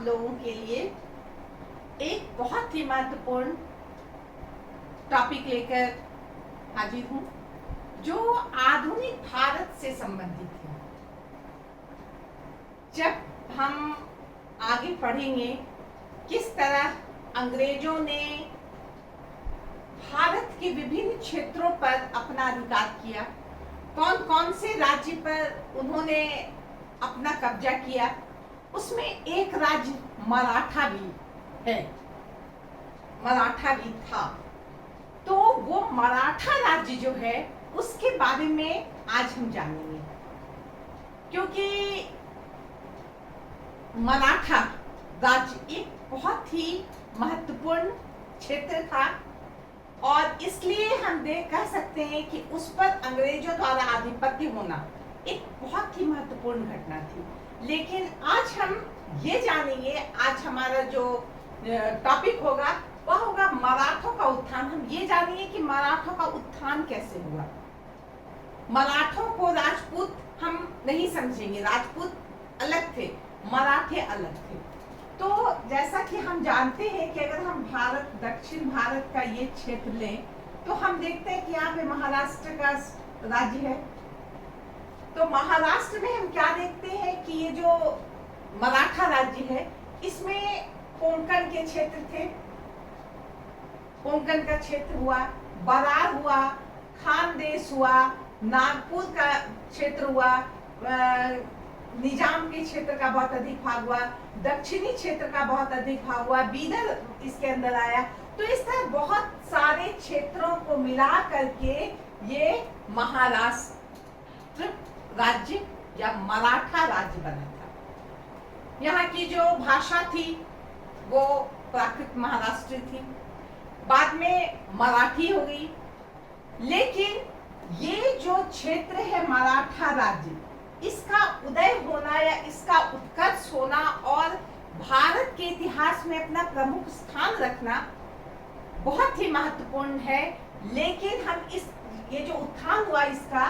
लोगों के लिए एक बहुत ही महत्वपूर्ण टॉपिक लेकर हाजिर हूँ जो आधुनिक भारत से संबंधित है। जब हम आगे पढ़ेंगे किस तरह अंग्रेजों ने भारत के विभिन्न क्षेत्रों पर अपना अधिकार किया, कौन कौन से राज्य पर उन्होंने अपना कब्जा किया, उसमें एक राज्य मराठा भी है, मराठा भी था। तो वो मराठा राज्य जो है उसके बारे में आज हम जानेंगे, क्योंकि मराठा राज्य एक बहुत ही महत्वपूर्ण क्षेत्र था और इसलिए हम कह सकते हैं कि उस पर अंग्रेजों द्वारा आधिपत्य होना एक बहुत ही महत्वपूर्ण घटना थी। लेकिन आज हम ये जानेंगे, आज हमारा जो टॉपिक होगा वह होगा मराठों का उत्थान। हम ये जानेंगे कि मराठों का उत्थान कैसे हुआ। मराठों को राजपूत हम नहीं समझेंगे, राजपूत अलग थे, मराठे अलग थे। तो जैसा कि हम जानते हैं कि अगर हम भारत, दक्षिण भारत का ये क्षेत्र लें तो हम देखते हैं कि यहाँ पे महाराष्ट्र का राज्य है। तो महाराष्ट्र में हम क्या देखते हैं कि ये जो मराठा राज्य है इसमें कोंकण के क्षेत्र थे, कोंकण का क्षेत्र हुआ, बरार हुआ, खानदेश हुआ, नागपुर का क्षेत्र हुआ, निजाम के क्षेत्र का बहुत अधिक भाग हुआ, दक्षिणी क्षेत्र का बहुत अधिक भाग हुआ, बीदर इसके अंदर आया। तो इस तरह बहुत सारे क्षेत्रों को मिला करके ये महाराष्ट्र राज्य या मराठा राज्य बना था। यहाँ की जो भाषा थी वो प्राकृत महाराष्ट्र थी, बाद में मराठी हो गई। लेकिन ये जो क्षेत्र है मराठा राज्य, इसका उदय होना या इसका उत्कर्ष होना और भारत के इतिहास में अपना प्रमुख स्थान रखना बहुत ही महत्वपूर्ण है। लेकिन हम ये जो उत्थान हुआ इसका,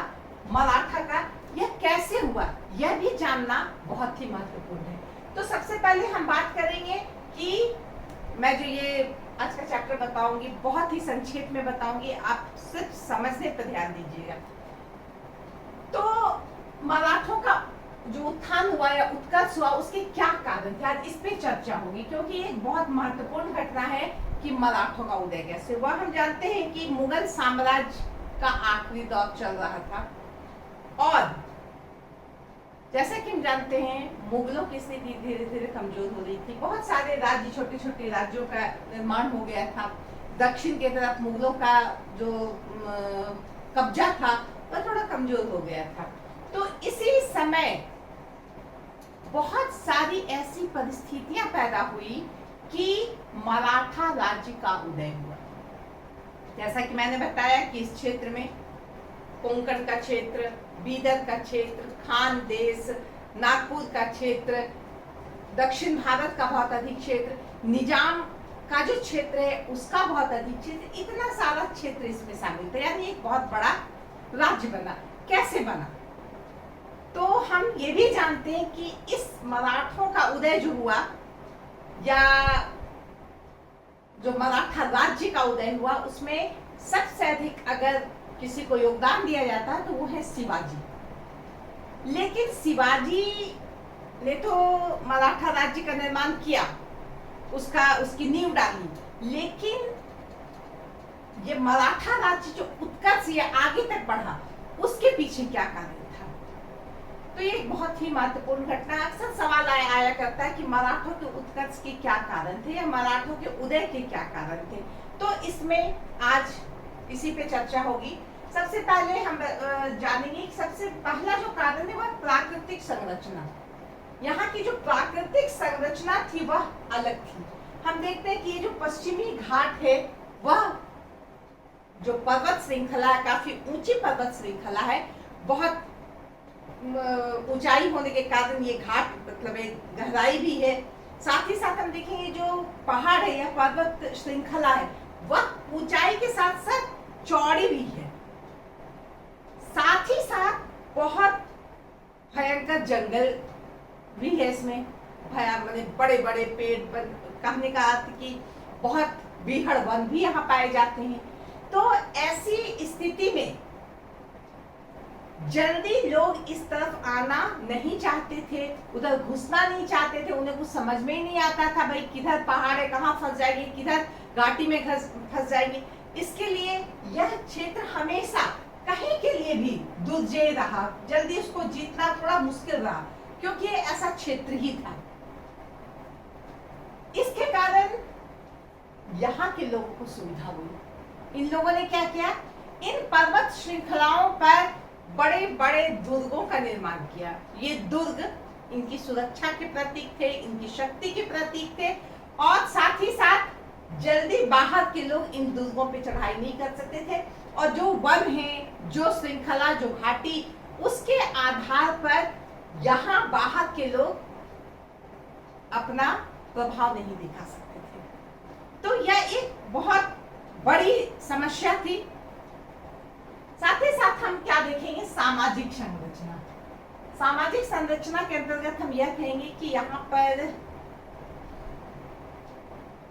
मराठा का, यह कैसे हुआ यह भी जानना बहुत ही महत्वपूर्ण है। तो सबसे पहले हम बात करेंगे कि मैं जो ये आज का चैप्टर बताऊंगी बहुत ही संक्षेप में बताऊंगी, आप सिर्फ समझने पर ध्यान दीजिएगा। तो मराठों का जो उत्थान हुआ या उत्कर्ष हुआ उसके क्या कारण थे, आज इस पे चर्चा होगी, क्योंकि एक बहुत महत्वपूर्ण घटना है कि मराठों का उदय कैसे हुआ। हम जानते हैं कि मुगल साम्राज्य का आखिरी दौर चल रहा था और जैसा कि हम जानते हैं मुगलों की स्थिति धीरे धीरे कमजोर हो रही थी। बहुत सारे राज्य, छोटे छोटे राज्यों का निर्माण हो गया था। दक्षिण की तरफ मुगलों का जो कब्जा था वह थोड़ा कमजोर हो गया था। तो इसी समय बहुत सारी ऐसी परिस्थितियां पैदा हुई कि मराठा राज्य का उदय हुआ। जैसा कि मैंने बताया कि इस क्षेत्र में कोंकण का क्षेत्र, बीदर का क्षेत्र, खानदेश, नागपुर का क्षेत्र, दक्षिण भारत का बहुत अधिक क्षेत्र, निजाम का जो क्षेत्र है उसका बहुत अधिक क्षेत्र, इतना सारा क्षेत्र इसमें शामिल था। यानी एक बहुत बड़ा राज्य बना। कैसे बना? तो हम ये भी जानते हैं कि इस मराठों का उदय जो हुआ या जो मराठा राज्य का उदय हुआ उसमें सबसे अधिक अगर किसी को योगदान दिया जाता है तो वो है शिवाजी। लेकिन शिवाजी ने तो मराठा राज्य का निर्माण किया, उसकी नींव डाली, लेकिन ये मराठा राज्य जो उत्कर्ष या आगे तक बढ़ा उसके पीछे क्या कारण था? तो ये बहुत ही महत्वपूर्ण घटना। अक्सर सवाल आया करता है कि मराठों के उत्कर्ष के क्या कारण थे या मराठों के उदय के क्या कारण थे। तो इसमें आज इसी पे चर्चा होगी। सबसे पहले हम जानेंगे सबसे पहला जो कारण है वह प्राकृतिक संरचना। यहाँ की जो प्राकृतिक संरचना थी वह अलग थी। हम देखते हैं कि ये जो पश्चिमी घाट है वह जो पर्वत श्रृंखला है, काफी ऊंची पर्वत श्रृंखला है, बहुत ऊंचाई होने के कारण ये घाट मतलब एक गहराई भी है। साथ ही साथ हम देखेंगे जो पहाड़ है या पर्वत श्रृंखला है वह ऊंचाई के साथ साथ चौड़ी भी है। साथ ही साथ बहुत भयंकर जंगल भी है इसमें, भया मैंने बड़े बड़े पेड़ पर, कहने का अर्थ कि बहुत बीहड़ वन भी यहाँ पाए जाते हैं। तो ऐसी स्थिति में जल्दी लोग इस तरफ आना नहीं चाहते थे, उधर घुसना नहीं चाहते थे। उन्हें कुछ समझ में ही नहीं आता था भाई किधर पहाड़ है, कहाँ फंस जाएगी, किधर घाटी में फंस जाएगी। इसके लिए यह क्षेत्र हमेशा कहीं के लिए भी दुर्जय रहा, जल्दी उसको जीतना थोड़ा मुश्किल रहा, क्योंकि ये ऐसा क्षेत्र ही था। इसके कारण यहाँ के लोगों को सुविधा हुई। इन लोगों ने क्या किया, इन पर्वत श्रृंखलाओं पर बड़े बड़े दुर्गों का निर्माण किया। ये दुर्ग इनकी सुरक्षा के प्रतीक थे, इनकी शक्ति के प्रतीक थे, और साथ ही साथ जल्दी बाहर के लोग इन दुर्गों पे चढ़ाई नहीं कर सकते थे। और जो वन है, जो श्रृंखला, जो घाटी, उसके आधार पर यहाँ बाहर के लोग अपना प्रभाव नहीं दिखा सकते थे। तो यह एक बहुत बड़ी समस्या थी। साथ ही साथ हम क्या देखेंगे, सामाजिक संरचना। सामाजिक संरचना के अंतर्गत हम यह कहेंगे कि यहाँ पर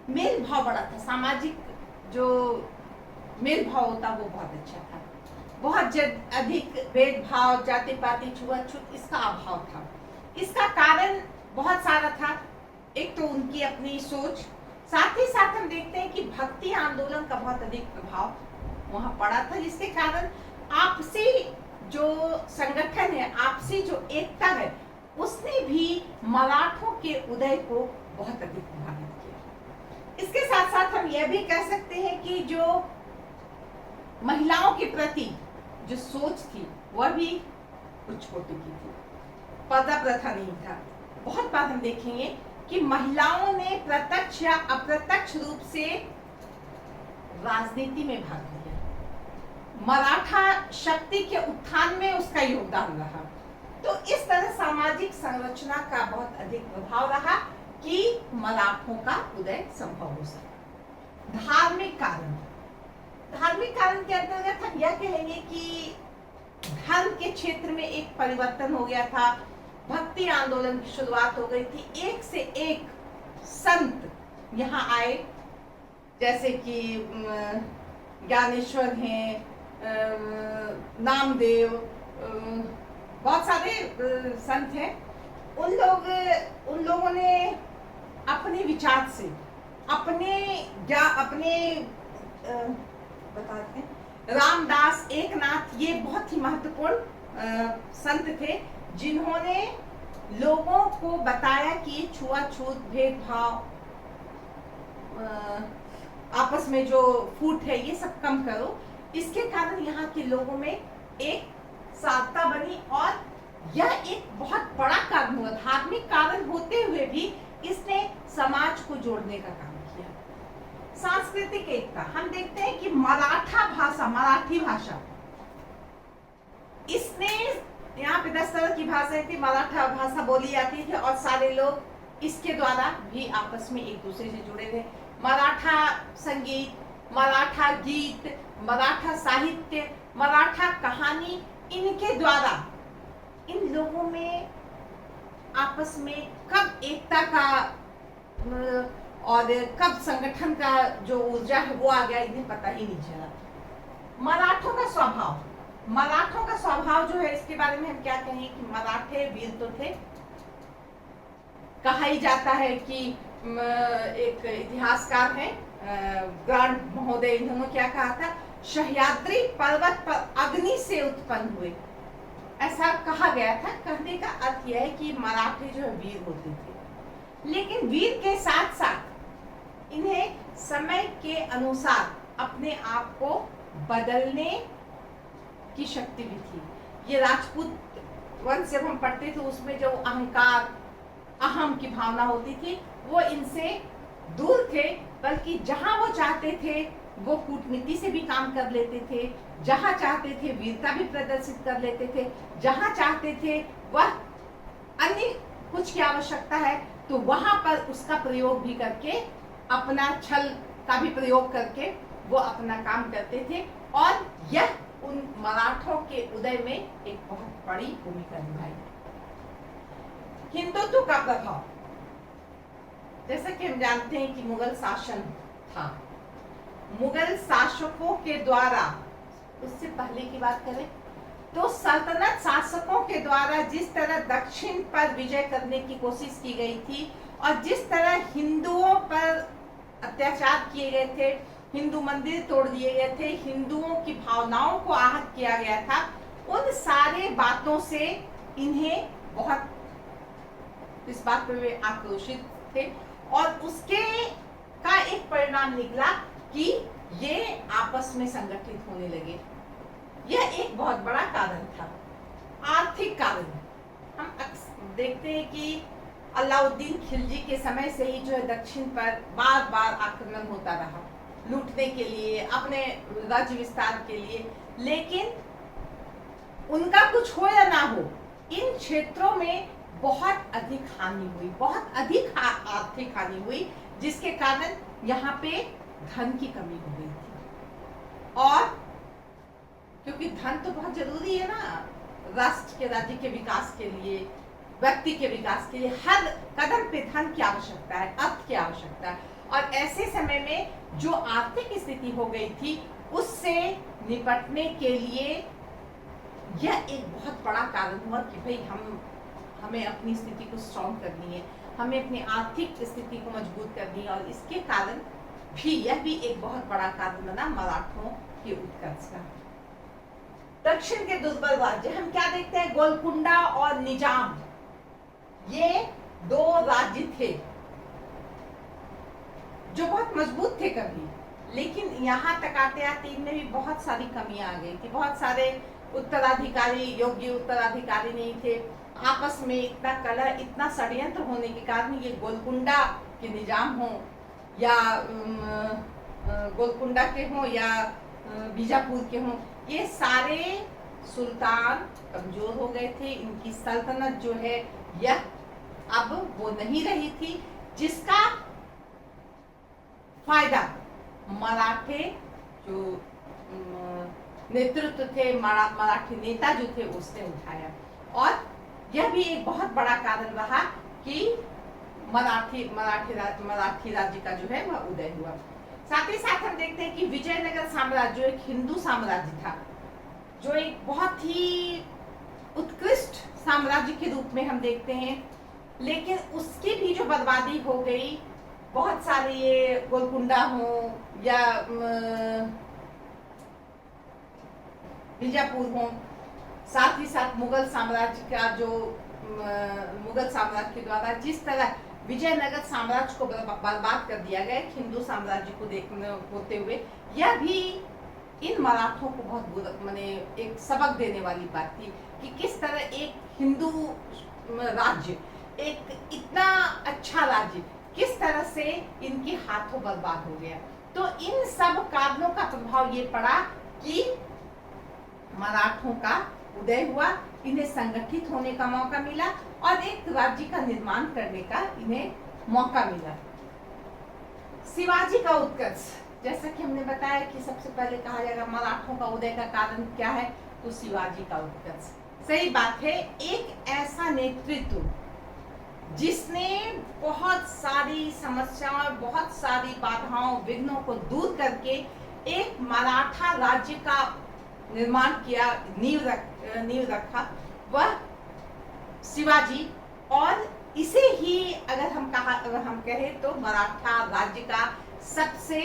मेल भाव बड़ा था। सामाजिक जो मेल भाव होता वो बहुत अच्छा था। बहुत अधिक भेदभाव, जाति पाति, छुआछूत, इसका अभाव था। इसका कारण बहुत सारा था। एक तो उनकी अपनी सोच, साथ ही साथ हम देखते हैं कि भक्ति आंदोलन का बहुत अधिक प्रभाव वहां पड़ा था, जिसके कारण आपसी जो संगठन है, आपसी जो एकता है, उसने भी मराठों के उदय को बहुत अधिक प्रभावित किया। इसके साथ साथ हम यह भी कह सकते हैं कि जो महिलाओं के प्रति जो सोच थी वह भी उच्च कोटि की थी, पर्दा प्रथा नहीं था। बहुत बार हम देखेंगे कि महिलाओं ने प्रत्यक्ष या अप्रत्यक्ष रूप से राजनीति में भाग लिया। मराठा शक्ति के उत्थान में उसका योगदान रहा। तो इस तरह सामाजिक संरचना का बहुत अधिक प्रभाव रहा कि मराठों का उदय संभव हो सका। धार्मिक कारण, धार्मिक कारण के अंतर्गत हम यह कहेंगे कि धर्म के क्षेत्र में एक परिवर्तन हो गया था। भक्ति आंदोलन की शुरुआत हो गई थी। एक से एक संत यहाँ आए, जैसे कि ज्ञानेश्वर हैं, नामदेव, बहुत सारे संत हैं। उन लोगों ने अपने विचार से, अपने बताते हैं, रामदास, एकनाथ, ये बहुत ही महत्वपूर्ण संत थे, जिन्होंने लोगों को बताया कि छुआछूत, भेदभाव, आपस में जो फूट है, ये सब कम करो। इसके कारण यहाँ के लोगों में एक साधता बनी, और यह एक बहुत बड़ा कारण हुआ। धार्मिक कारण होते हुए भी इसने समाज को जोड़ने का काम किया। सांस्कृतिक एकता, हम देखते हैं कि मराठा भाषा, मराठी भाषा, इसने यहाँ पे 10 तरह की भाषाएं थी, मराठा भाषा बोली जाती थी, और सारे लोग इसके द्वारा भी आपस में एक दूसरे से जुड़े थे। मराठा संगीत, मराठा गीत, मराठा साहित्य, मराठा कहानी, इनके द्वारा इन लोगों में आपस में कब एकता का और कब संगठन का जो ऊर्जा है वो आ गया, इन्हें पता ही नहीं चला। मराठों का स्वभाव, मराठों का स्वभाव जो है, इसके बारे में हम क्या कहें कि मराठे वीर तो थे। कहा ही जाता है कि एक इतिहासकार है ग्रांड महोदय, इन्होंने क्या कहा था, सह्याद्री पर्वत पर अग्नि से उत्पन्न हुए, ऐसा कहा गया था। कहने का अर्थ यह है कि मराठे जो है वीर होते थे, लेकिन वीर के साथ साथ इन्हें समय के अनुसार अपने आप को बदलने की शक्ति भी थी। ये राजपूत वंश जब हम पढ़ते थे, उसमें जो अहंकार, अहम की भावना होती थी, वो इनसे दूर थे, बल्कि जहां वो चाहते थे वो कूटनीति से भी काम कर लेते थे, जहां चाहते थे वीरता भी प्रदर्शित कर लेते थे, जहां चाहते थे वह अन्य कुछ की आवश्यकता है तो वहां पर उसका प्रयोग भी करके, अपना छल का भी प्रयोग करके वो अपना काम करते थे। और यह उन मराठों के उदय में एक बहुत बड़ी भूमिका निभाई। हिंदुत्व का प्रभाव, जैसा कि हम जानते हैं कि मुगल शासन था, मुगल शासकों के द्वारा, उससे पहले की बात करें तो सल्तनत शासकों के द्वारा जिस तरह दक्षिण पर विजय करने की कोशिश की गई थी और जिस तरह हिंदुओं पर अत्याचार किए गए थे, हिंदू मंदिर तोड़ दिए गए थे, हिंदुओं की भावनाओं को आहत किया गया था, उन सारे बातों से इन्हें बहुत इस बात पर वे आक्रोशित थे और उसके का एक परिणाम निकला कि ये आपस में संगठित होने लगे। यह एक बहुत बड़ा कारण था, आर्थिक कारण। हम देखते हैं कि अलाउद्दीन खिलजी के समय से ही जो है दक्षिण पर बार बार आक्रमण होता रहा, लूटने के लिए, अपने राज्य विस्तार के लिए, लेकिन उनका कुछ हो या ना हो, इन क्षेत्रों में बहुत अधिक हानि हुई, बहुत अधिक आर्थिक हानि हुई, जिसके कारण यहाँ पे धन की कमी हो गई थी। और क्योंकि धन तो बहुत जरूरी है ना, राष्ट्र के, राज्य के विकास के लिए, व्यक्ति के विकास के लिए, हर कदम पे धन की आवश्यकता है, अर्थ की आवश्यकता है। और ऐसे समय में जो आर्थिक स्थिति हो गई थी, उससे निपटने के लिए यह एक बहुत बड़ा कारण हुआ कि भाई हमें अपनी स्थिति को स्ट्रॉन्ग करनी है, हमें अपनी आर्थिक स्थिति को मजबूत करनी है। और इसके कारण भी यह भी एक बहुत बड़ा कारण बना मराठों के उत्कर्ष का। दक्षिण के दुर्बल राज्य हम क्या देखते हैं, गोलकुंडा और निजाम, ये दो राज्य थे जो बहुत मजबूत थे कभी, लेकिन यहाँ तक आते आते इनमें भी बहुत सारी कमियां आ गई थी। बहुत सारे उत्तराधिकारी, योग्य उत्तराधिकारी नहीं थे, आपस में इतना कलह, इतना षड्यंत्र होने के कारण ये गोलकुंडा के निजाम हो या गोलकुंडा के हो या बीजापुर के हो, ये सारे सुल्तान कमजोर हो गए थे। इनकी सल्तनत जो है यह अब वो नहीं रही थी, जिसका फायदा मराठे जो नेतृत्व थे, मराठी नेता जो थे, उसने उठाया। और यह भी एक बहुत बड़ा कारण रहा कि मराठी राज्य का जो है वह उदय हुआ। साथ ही साथ हम देखते हैं कि विजयनगर साम्राज्य जो एक हिंदू साम्राज्य था, जो एक बहुत ही उत्कृष्ट साम्राज्य के रूप में हम देखते हैं, लेकिन उसकी भी जो बर्बादी हो गई, बहुत सारे ये गोलकुंडा हो या बीजापुर हो, साथ ही साथ मुगल साम्राज्य का जो मुगल साम्राज्य के द्वारा जिस तरह विजयनगर साम्राज्य को बर्बाद कर दिया गया हिंदू साम्राज्य को देखने होते हुए, यह भी इन मराठों को बहुत माने एक सबक देने वाली बात थी कि किस तरह एक हिंदू राज्य, एक इतना अच्छा राज्य किस तरह से इनके हाथों बर्बाद हो गया। तो इन सब कारणों का प्रभाव ये पड़ा कि मराठों का उदय हुआ, इन्हें संगठित होने का मौका मिला और एक राज्य का निर्माण करने का इन्हें मौका मिला। शिवाजी का उत्कर्ष, जैसा कि हमने बताया कि सबसे पहले कहा जाएगा मराठों का उदय का कारण क्या है, तो शिवाजी का उत्कर्ष। सही बात है, एक ऐसा नेतृत्व जिसने बहुत सारी समस्याओं, बहुत सारी बाधाओं, विघ्नों को दूर करके एक मराठा राज्य का निर्माण किया, नींव रखा, वह शिवाजी। और इसे ही अगर हम कहें तो मराठा राज्य का सबसे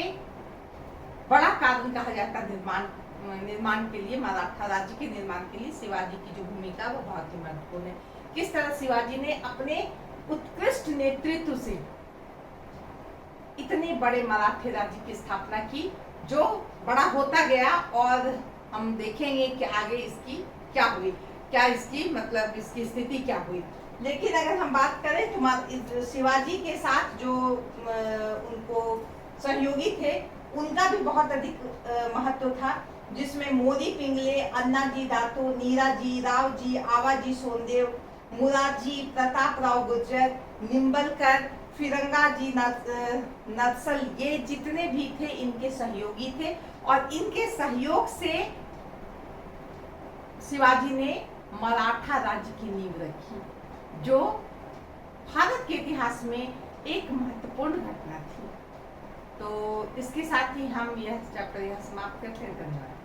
बड़ा कारण कहा जाता निर्माण के लिए, मराठा राज्य के निर्माण के लिए शिवाजी की जो भूमिका वो बहुत ही महत्वपूर्ण है। किस तरह शिवाजी ने अपने उत्कृष्ट नेतृत्व से इतने बड़े मराठे राज्य की स्थापना की, जो बड़ा होता गया। और हम देखेंगे कि आगे इसकी क्या हुई, क्या इसकी मतलब इसकी स्थिति क्या हुई। लेकिन अगर हम बात करें तो शिवाजी के साथ जो उनको सहयोगी थे, उनका भी बहुत अधिक महत्व था, जिसमें मोदी पिंगले, अन्नाजी दातो, नीराजी, रावजी, आवाजी सोनदेव, मुरारजी, प्रताप राव गुर्जर, निम्बलकर, फिरंगाजी नक्सल, ये जितने भी थे इनके सहयोगी थे। और इनके सहयोग से शिवाजी ने मराठा राज्य की नींव रखी, जो भारत के इतिहास में एक महत्वपूर्ण घटना थी। तो इसके साथ ही हम यह चैप्टर यहाँ समाप्त करते हैं। धन्यवाद।